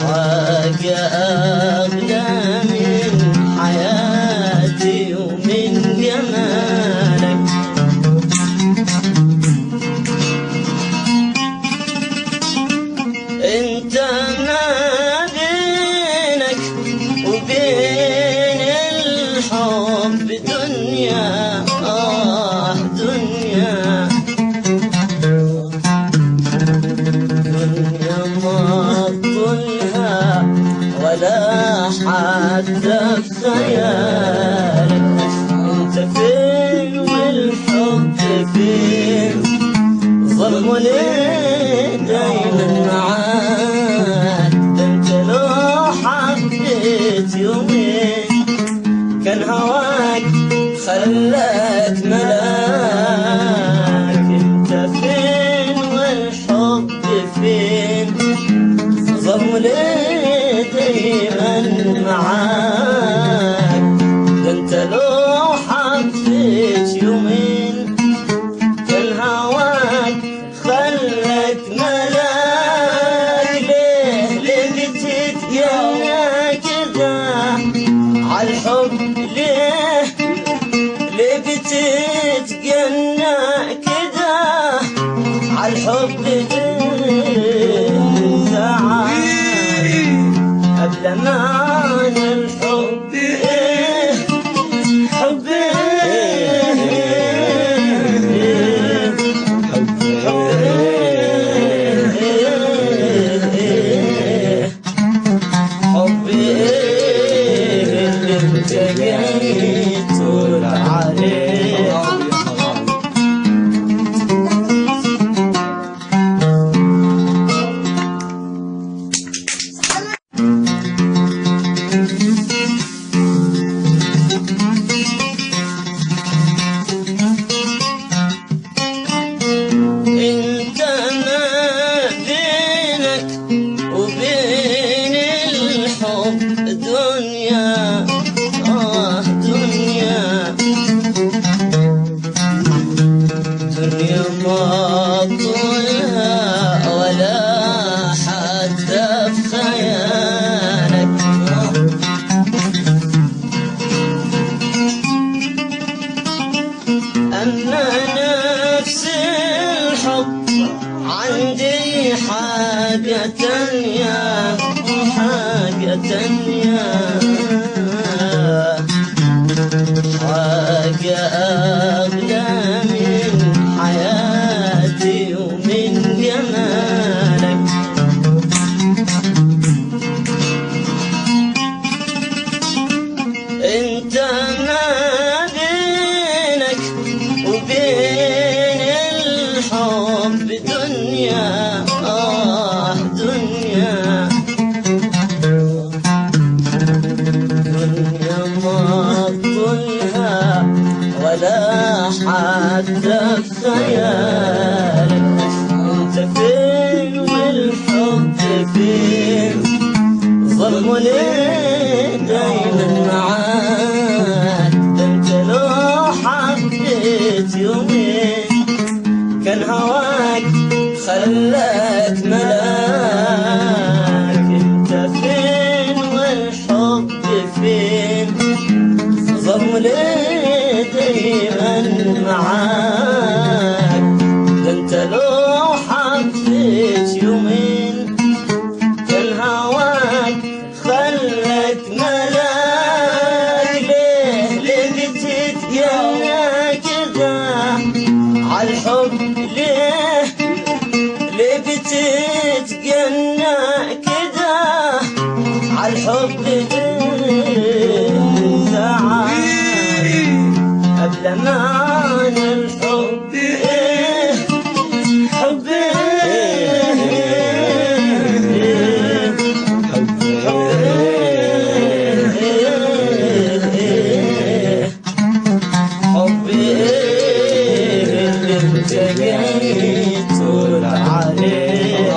حاجة أغلى من حياتي ومن جمالك. انت ما بينك وبين الحب دنيا، دنيا ما طولها ولا حتى خيالك. انت فين والحب فين؟ ظلم ليه دايما معاك؟ ده انت لو حبيت يومين كان هواك خلاك ملاك. انت فين والحب فين؟ ظلم ليه دايما معاك؟ ده انت لو حبيت يومين كان هواك خلاك ملاك. ليه بتتجنى كده عالحب؟ ليه بتتجنى كده عالحب؟ انت عارف قبل ما الحب حب انت جاي تقول عليه. انت ما بينك وبين الحب دنيا، دنيا دنيا ما طولها ولا حتى في خيالك. أما نفس الحب عندي حاجة تانية، حاجة تانية حاجة أغلى من حياتي ومن جمالك. انت ما بينك وبين الحب دنيا، دنيا دنيا ما طولها ولا حتى خيالك. انت فين والحب فين؟ ظلم ليه دايما معاك؟ ده انت لو حبيت يومين كان هواك خلاك ملاك. انت فين والحب فين؟ ظلم ليه دايما معاك؟ ده انت لو حبيت يومين كان هواك خلاك ملاك. ليه بتتجنى كده عالحب؟ ليه بتتجنى كده عالحب؟ انت عارف قبل ما الحب حب حب انت جاي تقول عليه.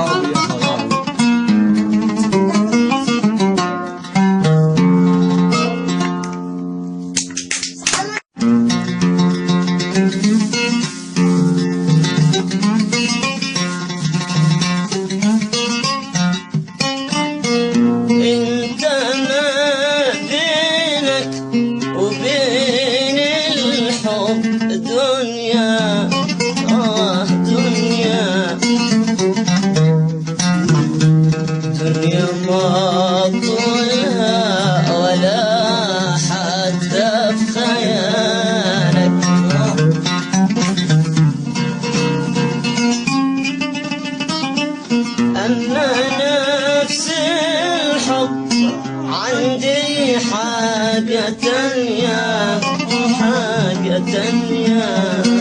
عندي حاجة تانية، حاجة تانية